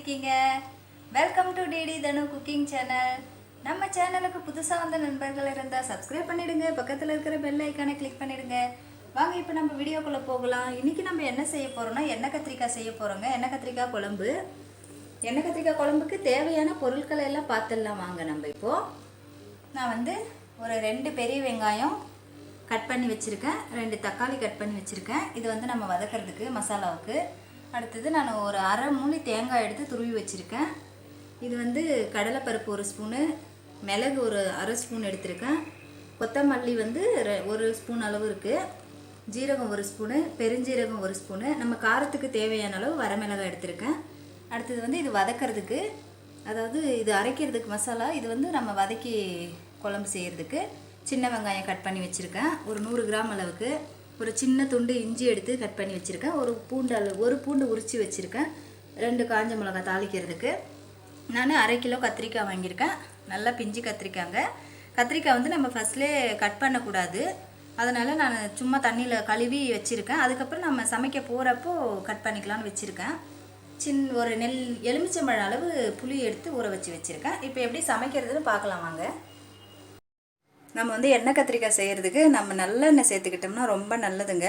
இருக்கீங்க? Welcome to DD DHANU cooking channel. நம்ம சேனலுக்கு புதுசா வந்த நண்பர்கள் இருந்தா சப்ஸ்கிரைப் பண்ணிடுங்க. பக்கத்துல இருக்கிற பெல் ஐகானை கிளிக் பண்ணிடுங்க. வாங்க இப்போ நம்ம வீடியோக்குள்ள போகலாம். இன்னைக்கு நம்ம என்ன செய்ய போறோம்னா எண்ணெய் கத்திரிக்காய் செய்ய போறோங்க. எண்ணெய் கத்திரிக்காய் குழம்பு. எண்ணெய் கத்திரிக்காய் குழம்புக்கு தேவையான பொருட்களை எல்லாம் பார்த்துடலாம் வாங்க. நம்ம இப்போ நான் வந்து ஒரு 2 பெரிய வெங்காயம் கட் பண்ணி வச்சுருக்கேன், 2 தக்காளி கட் பண்ணி வச்சுருக்கேன். இது வந்து நம்ம வதக்கிறதுக்கு மசாலாவுக்கு. அடுத்தது நான் ஒரு அரை மூடி தேங்காய் எடுத்து துருவி வச்சுருக்கேன். இது வந்து கடலைப்பருப்பு 1 ஸ்பூனு, மிளகு ஒரு அரை ஸ்பூன் எடுத்திருக்கேன், கொத்தமல்லி வந்து 1 ஸ்பூன் அளவு இருக்குது, ஜீரகம் 1 ஸ்பூனு, பெருஞ்சீரகம் 1 ஸ்பூனு, நம்ம காரத்துக்கு தேவையான அளவு வரமிளகாய் எடுத்திருக்கேன். அடுத்தது வந்து இது வதக்கிறதுக்கு, அதாவது இது அரைக்கிறதுக்கு மசாலா, இது வந்து நம்ம வதக்கி குழம்பு செய்கிறதுக்கு சின்ன வெங்காயம் கட் பண்ணி வச்சுருக்கேன், ஒரு 100 கிராம் அளவுக்கு, ஒரு சின்ன துண்டு இஞ்சி எடுத்து கட் பண்ணி வச்சுருக்கேன், ஒரு பூண்டு உரித்து வச்சுருக்கேன், 2 காஞ்ச மிளகாய் தாளிக்கிறதுக்கு. நான் அரை கிலோ கத்திரிக்காய் வாங்கியிருக்கேன், நல்லா பிஞ்சு கத்திரிக்காங்க. கத்திரிக்காய் வந்து நம்ம ஃபஸ்ட்லேயே கட் பண்ணக்கூடாது, அதனால் நான் சும்மா தண்ணியில் கழுவி வச்சுருக்கேன். அதுக்கப்புறம் நம்ம சமைக்க போகிறப்போ கட் பண்ணிக்கலான்னு வச்சுருக்கேன். ஒரு எலுமிச்சம்பழம் அளவு புளி எடுத்து ஊற வச்சு வச்சுருக்கேன். இப்போ எப்படி சமைக்கிறதுன்னு பார்க்கலாம் வாங்க. நம்ம வந்து எண்ணெய் கத்திரிக்காய் செய்கிறதுக்கு நம்ம நல்லெண்ணெய் சேர்த்துக்கிட்டோம்னா ரொம்ப நல்லதுங்க.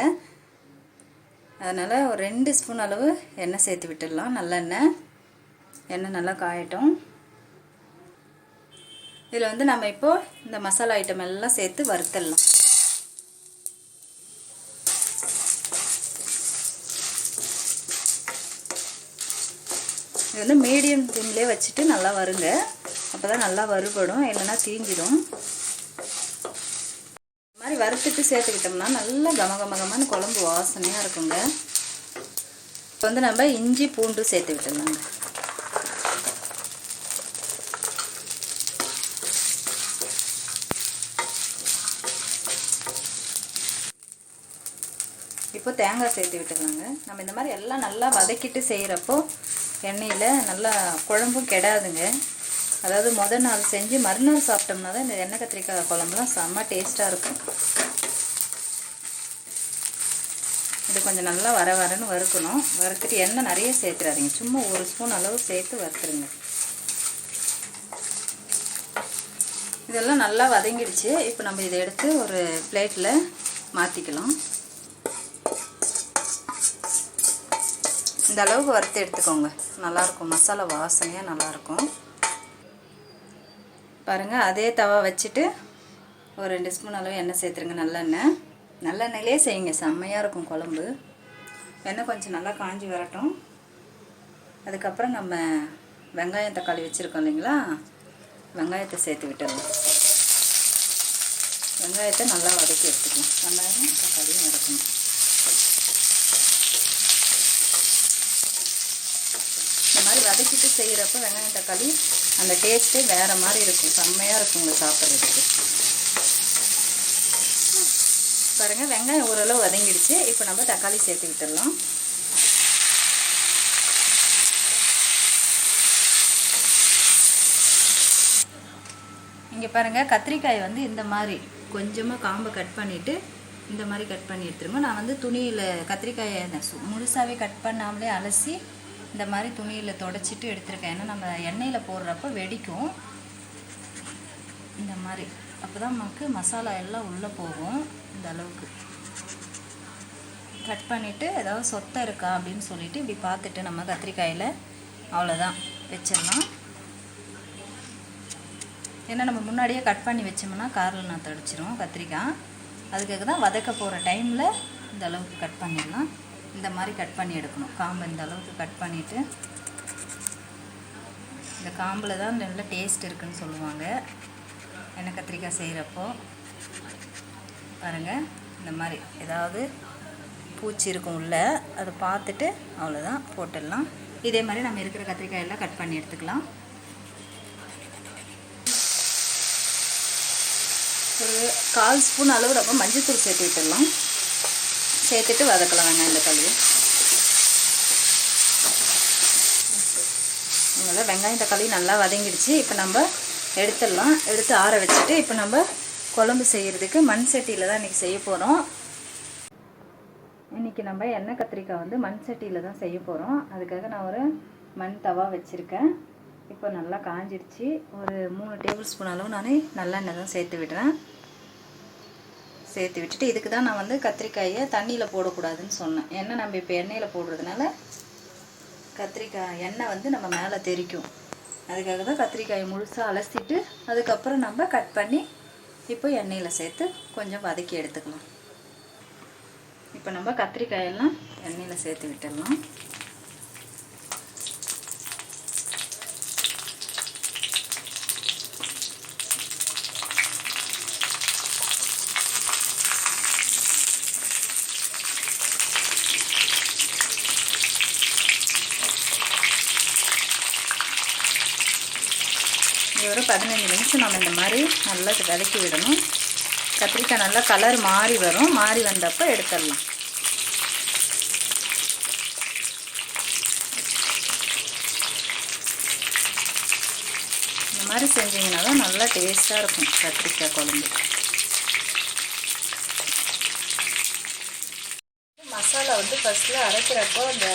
அதனால் ஒரு 2 ஸ்பூன் அளவு எண்ணெய் சேர்த்து விட்டுடலாம். நல்லெண்ணெய், எண்ணெய் நல்லா காயட்டும். இதில் வந்து நம்ம இப்போது இந்த மசாலா ஐட்டம் எல்லாம் சேர்த்து வறுத்துடலாம். இது வந்து மீடியம் ஃப்ளேம்லேயே வச்சுட்டு நல்லா வருங்க, அப்போ தான் நல்லா வறுபடும், இல்லைன்னா தீஞ்சிடும். மாதிரி வறுத்துட்டு சேர்த்துக்கிட்டோம்னா நல்லா கமகமகமான குழம்பு வாசனையாக இருக்குங்க. இப்போ வந்து நம்ம இஞ்சி பூண்டு சேர்த்து விட்டுடலாங்க. இப்போ தேங்காய் சேர்த்து விட்டுடலாங்க. நம்ம இந்த மாதிரி எல்லாம் நல்லா வதக்கிட்டு செய்கிறப்போ எண்ணெயில் நல்லா குழம்பும் கெடாதுங்க. அதாவது முதல் நாள் செஞ்சு மறுநாள் சாப்பிட்டோம்னா தான் இந்த எண்ணெய் கத்திரிக்காய் குழம்புலாம் செம்ம டேஸ்ட்டாக இருக்கும். இது கொஞ்சம் நல்லா வரன்னு வறுக்கணும். வறுத்துட்டு எண்ணெய் நிறைய சேர்த்துறாதீங்க, சும்மா 1 ஸ்பூன் அளவு சேர்த்து வறுத்துருங்க. இதெல்லாம் நல்லா வதங்கிடுச்சு. இப்போ நம்ம இதை எடுத்து ஒரு பிளேட்டில் மாற்றிக்கலாம். இந்த அளவுக்கு வறுத்து எடுத்துக்கோங்க, நல்லாயிருக்கும், மசாலா வாசனையாக நல்லாயிருக்கும். பாருங்கள், அதே தவா வச்சுட்டு ஒரு 2 ஸ்பூன் அளவு எண்ணெய் சேர்த்துருங்க. நல்லெண்ணெயிலே செய்யுங்க, செம்மையாக இருக்கும் குழம்பு. எண்ணெய் கொஞ்சம் நல்லா காஞ்சி வரட்டும். அதுக்கப்புறம் நம்ம வெங்காயம் தக்காளி வச்சுருக்கோம் இல்லைங்களா, வெங்காயத்தை சேர்த்து விட்டுடலாம். வெங்காயத்தை நல்லா வதக்கி எடுத்துக்கலாம். வெங்காயம் தக்காளியும் வதக்கணும். இந்த மாதிரி வதக்கிட்டு செய்கிறப்ப வெங்காயம் தக்காளி அந்த டேஸ்ட்டே வேறு மாதிரி இருக்கும், செம்மையாக இருக்குங்க சாப்பிட்றதுக்கு. பாருங்கள், வெங்காயம் ஓரளவு வதங்கிடுச்சு. இப்போ நம்ம தக்காளி சேர்த்து விட்டுடலாம். இங்கே பாருங்கள், கத்திரிக்காய் வந்து இந்த மாதிரி கொஞ்சமாக காம்பை கட் பண்ணிவிட்டு இந்த மாதிரி கட் பண்ணி எடுத்துருங்க. நான் வந்து துணியில் கத்திரிக்காயை முழுசாகவே கட் பண்ணாமலே அலசி இந்த மாதிரி துணியில் தொடச்சிட்டு எடுத்துருக்கேன். ஏன்னா நம்ம எண்ணெயில் போடுறப்போ வெடிக்கும். இந்த மாதிரி அப்போ தான் நமக்கு மசாலா எல்லாம் உள்ளே போகும். இந்த அளவுக்கு கட் பண்ணிவிட்டு ஏதாவது சொத்தை இருக்கா அப்படின்னு சொல்லிவிட்டு இப்படி பார்த்துட்டு நம்ம கத்திரிக்காயில் அவ்வளோதான் வச்சிடலாம். ஏன்னா நம்ம முன்னாடியே கட் பண்ணி வச்சோம்னா காரில் நான் தடிச்சிரும் கத்திரிக்காய். அதுக்காக தான் வதக்க போகிற டைமில் இந்த அளவுக்கு கட் பண்ணிடலாம். இந்த மாதிரி கட் பண்ணி எடுக்கணும். காம்பை இந்த அளவுக்கு கட் பண்ணிவிட்டு, இந்த காம்பில் தான் நல்ல டேஸ்ட் இருக்குதுன்னு சொல்லுவாங்க எண்ணெய் கத்திரிக்காய் செய்கிறப்போ. பாருங்கள், இந்த மாதிரி ஏதாவது பூச்சி இருக்கும் உள்ள, அதை பார்த்துட்டு அவ்வளோதான் போட்டுடலாம். இதே மாதிரி நம்ம இருக்கிற கத்திரிக்காயெல்லாம் கட் பண்ணி எடுத்துக்கலாம். ஒரு 1/4 ஸ்பூன் அளவு நம்ம மஞ்சள்தூள் சேர்த்து விட்டுடலாம். சேர்த்துட்டு வதக்கலாம் வெங்காயம் தக்காளி. அதனால் வெங்காயம் தக்காளி நல்லா வதங்கிடுச்சு. இப்போ நம்ம எடுத்துடலாம். எடுத்து ஆற வச்சுட்டு இப்போ நம்ம குழம்பு செய்கிறதுக்கு மண் சட்டியில் தான் இன்றைக்கி செய்ய போகிறோம். இன்றைக்கி நம்ம எண்ணெய் கத்திரிக்காய் வந்து மண் சட்டியில் தான் செய்ய போகிறோம். அதுக்காக நான் ஒரு மண் தவா வச்சுருக்கேன். இப்போ நல்லா காஞ்சிடுச்சு. ஒரு 3 டேபிள் ஸ்பூன் அளவு நான் நல்லெண்ணெய் தான் சேர்த்து விடுறேன். சேர்த்து விட்டுட்டு இதுக்கு தான் நான் வந்து கத்திரிக்காயை தண்ணியில் போடக்கூடாதுன்னு சொன்னேன். ஏன்னா நம்ம இப்போ எண்ணெயில் போடுறதுனால கத்திரிக்காய் எண்ணெய் வந்து நம்ம மேலே தெரிக்கும். அதுக்காக தான் கத்திரிக்காயை முழுசாக அலசிட்டு அதுக்கப்புறம் நம்ம கட் பண்ணி இப்போ எண்ணெயில் சேர்த்து கொஞ்சம் வதக்கி எடுத்துக்கலாம். இப்போ நம்ம கத்திரிக்காயெல்லாம் எண்ணெயில் சேர்த்து விட்டுடலாம். ஒரு 15 நிமிஷம் நம்ம இந்த மாதிரி நல்லா வதக்கி விடணும். கத்திரிக்காய் நல்லா கலர் மாறி வரும். மாறி வந்தப்போ எடுத்துடலாம். இந்த மாதிரி செஞ்சிங்கன்னா தான் நல்லா டேஸ்ட்டாக இருக்கும் கத்திரிக்காய் குழம்பு. மசாலா வந்து ஃபஸ்ட்டில் அரைக்கிறப்போ அந்த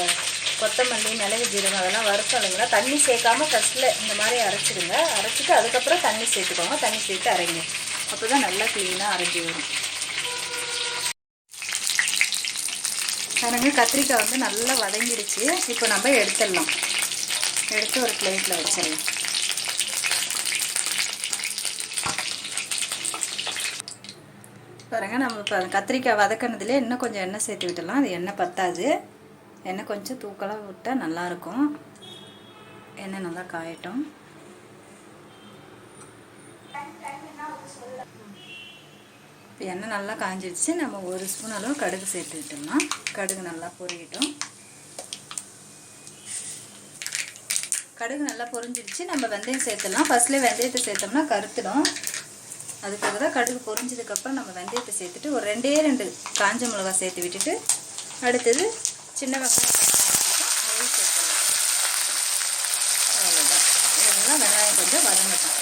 கொத்தமல்லி, மிளகு, ஜீரகம் அதெல்லாம் வறுத்தாலுங்களா தண்ணி சேர்க்காம ஃபஸ்ட்டில் இந்த மாதிரி அரைச்சிடுங்க. அரைச்சிட்டு அதுக்கப்புறம் தண்ணி சேர்த்துக்கோங்க. தண்ணி சேர்த்து அரைங்க. அப்போ தான் நல்லா க்ளீனாக அரைஞ்சி வரும். பாருங்க கத்திரிக்காய் வந்து நல்லா வதங்கிடுச்சு. இப்போ நம்ம எடுத்துடலாம். எடுத்து ஒரு பிளேட்டில் வச்சிடலாம். பாருங்கள் நம்ம இப்போ கத்திரிக்காய் வதக்கினதுலேயே இன்னும் கொஞ்சம் எண்ணெய் சேர்த்து விட்டுடலாம். அது எண்ணெய் பத்தாது. எண்ணெய் கொஞ்சம் தூக்கலாக விட்டால் நல்லாயிருக்கும். எண்ணெய் நல்லா காயட்டும். இப்போ எண்ணெய் நல்லா காஞ்சிடுச்சு. நம்ம 1 ஸ்பூன் அளவு கடுகு சேர்த்து விட்டோம்னா கடுகு நல்லா பொரியட்டும். கடுகு நல்லா பொரிஞ்சிடுச்சு. நம்ம வெந்தயம் சேர்த்துடலாம். ஃபஸ்ட்லேயே வெந்தயத்தை சேர்த்தோம்னா கருத்துடும். அதுக்காக தான் கடுகு பொரிஞ்சதுக்கப்புறம் நம்ம வெந்தயத்தை சேர்த்துட்டு ஒரு 2 காஞ்ச மிளகா சேர்த்து விட்டுட்டு அடுத்தது சின்ன வெங்காயம் அதையும் சேர்த்துடலாம். அவ்வளோதான். இதெல்லாம் வெங்காயம் கொஞ்சம் வதங்கட்டும்.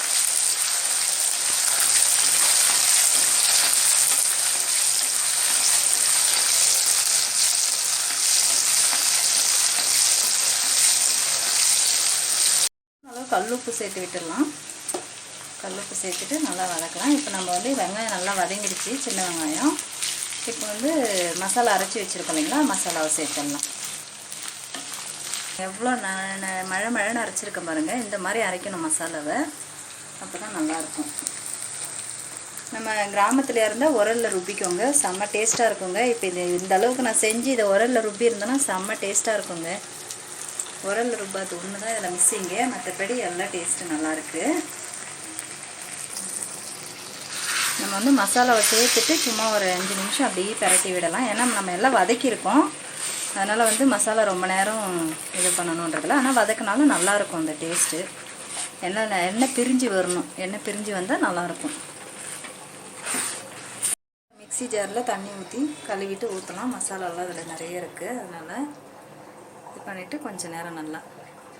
நல்லா கல்லுப்பு சேர்த்து விட்டுடலாம். கல்லுப்பு சேர்த்துட்டு நல்லா வதக்கலாம். இப்போ நம்ம வந்து வெங்காயம் நல்லா வதங்கிடுச்சு, சின்ன வெங்காயம். இப்போ வந்து மசாலா அரைச்சி வச்சுருக்கோம் இல்லைங்களா, மசாலாவை சேர்த்துடலாம். எவ்வளோ மழைன்னு அரைச்சிருக்கேன் பாருங்கள். இந்த மாதிரி அரைக்கணும் மசாலாவை. அப்போ தான் நல்லாயிருக்கும். நம்ம கிராமத்தில் இருந்தால் உரலில் ருப்பிக்கோங்க. செம்ம டேஸ்ட்டாக இருக்குங்க. இப்போ இந்த அளவுக்கு நான் செஞ்சு இதை உரலில் ருப்பி இருந்தேன்னா செம்ம டேஸ்ட்டாக இருக்குங்க. உரலில் ருப்பாது ஒன்று தான் இதில் மிஸ்ஸிங்க. மற்றபடி எல்லாம் டேஸ்ட்டு நல்லாயிருக்கு. நம்ம வந்து மசாலாவை சேர்த்துட்டு சும்மா ஒரு 5 நிமிஷம் அப்படியே பரட்டி விடலாம். ஏன்னா நம்ம எல்லாம் வதக்கியிருக்கோம். அதனால் வந்து மசாலா ரொம்ப நேரம் இது பண்ணணுன்றதில்ல. ஆனால் வதக்கினாலும் நல்லாயிருக்கும் அந்த டேஸ்ட்டு. எண்ணெய் பிரிஞ்சு வரணும். எண்ணெய் பிரிஞ்சு வந்தால் நல்லாயிருக்கும். மிக்ஸி ஜாரில் தண்ணி ஊற்றி கழுவிட்டு ஊற்றலாம். மசாலாலாம் அதில் நிறைய இருக்குது. அதனால் இது பண்ணிவிட்டு கொஞ்சம் நேரம் நல்லா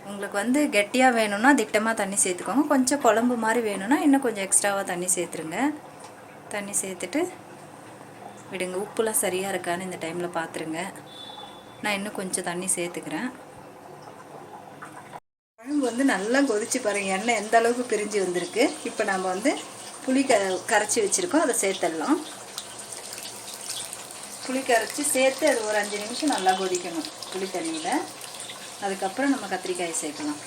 உங்களுக்கு வந்து கெட்டியாக வேணும்னா திட்டமாக தண்ணி சேர்த்துக்கோங்க. கொஞ்சம் குழம்பு மாதிரி வேணும்னா இன்னும் கொஞ்சம் எக்ஸ்ட்ராவாக தண்ணி சேர்த்துருங்க. தண்ணி சேர்த்துட்டு விடுங்க. உப்புலாம் சரியாக இருக்கான்னு இந்த டைமில் பார்த்துருங்க. நான் இன்னும் கொஞ்சம் தண்ணி சேர்த்துக்கிறேன். குழம்பு வந்து நல்லா கொதிச்சு பாருங்கள். எண்ணெய் எந்த அளவுக்கு பிரிஞ்சு வந்திருக்கு. இப்போ நம்ம வந்து புளி கரைச்சி வச்சுருக்கோம். அதை சேர்த்துடலாம். புளி கரைச்சி சேர்த்து அது ஒரு 5 நிமிஷம் நல்லா கொதிக்கணும் புளி தண்ணியில். அதுக்கப்புறம் நம்ம கத்திரிக்காயை சேர்க்கலாம்.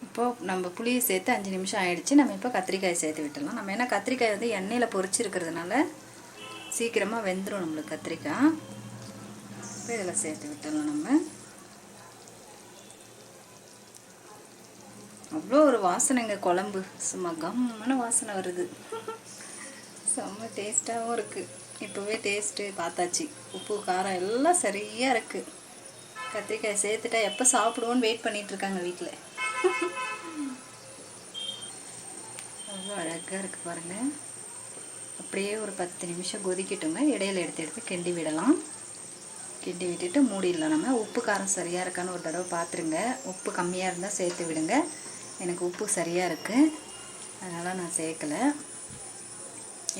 இப்போது நம்ம புளியை சேர்த்து 5 நிமிஷம் ஆகிடுச்சு. நம்ம இப்போ கத்திரிக்காயை சேர்த்து விட்டுடலாம். நம்ம ஏன்னா கத்திரிக்காய் வந்து எண்ணெயில் பொரிச்சிருக்கிறதுனால சீக்கிரமாக வெந்துடும் நம்மளுக்கு கத்திரிக்காய். இப்போ இதில் சேர்த்து விட்டுடலாம். நம்ம அவ்வளோ ஒரு வாசனைங்க குழம்பு. சும்மா கம்மான வாசனை வருது. செம்ம டேஸ்ட்டாகவும் இருக்குது. இப்போவே டேஸ்ட்டு பார்த்தாச்சு. உப்பு காரம் எல்லாம் சரியாக இருக்குது. கத்திரிக்காய் சேர்த்துட்டா எப்போ சாப்பிடுவோன்னு வெயிட் பண்ணிகிட்ருக்காங்க வீட்டில். அவ்வளோ அழகாக இருக்குது பாருங்கள். அப்படியே ஒரு 10 நிமிஷம் கொதிக்கட்டுங்க. இடையில எடுத்து கிண்டி விடலாம். கிண்டி விட்டுட்டு மூடிடலாம். நம்ம உப்பு காரம் சரியாக இருக்கான்னு ஒரு தடவை பார்த்துருங்க. உப்பு கம்மியாக இருந்தால் சேர்த்து விடுங்க. எனக்கு உப்பு சரியாக இருக்குது, அதனால் நான் சேர்க்கலை.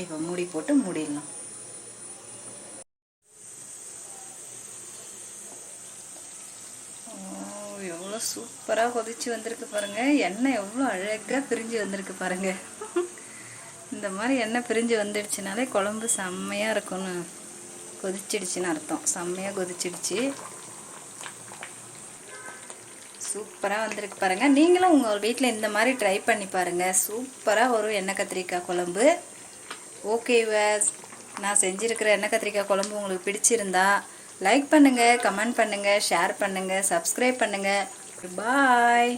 இப்போ மூடி போட்டு மூடிடலாம். குழம்பு எவ்வளோ சூப்பராக கொதிச்சு வந்திருக்கு பாருங்கள். எண்ணெய் எவ்வளோ அழகாக பிரிஞ்சு வந்திருக்கு பாருங்கள். இந்த மாதிரி எண்ணெய் பிரிஞ்சு வந்துடுச்சுனாலே குழம்பு செம்மையாக இருக்கும்னு கொதிச்சிடுச்சின்னு அர்த்தம். செம்மையாக கொதிச்சிடுச்சு, சூப்பராக வந்திருக்கு பாருங்கள். நீங்களும் உங்கள் வீட்டில் இந்த மாதிரி ட்ரை பண்ணி பாருங்கள். சூப்பராக ஒரு எண்ணெய் கத்திரிக்காய் குழம்பு. ஓகே வாஸ், நான் செஞ்சுருக்கிற எண்ணெய் கத்திரிக்காய் குழம்பு உங்களுக்கு பிடிச்சிருந்தா லைக் பண்ணுங்கள், கமெண்ட் பண்ணுங்கள், ஷேர் பண்ணுங்கள், சப்ஸ்கிரைப் பண்ணுங்கள். பாய்.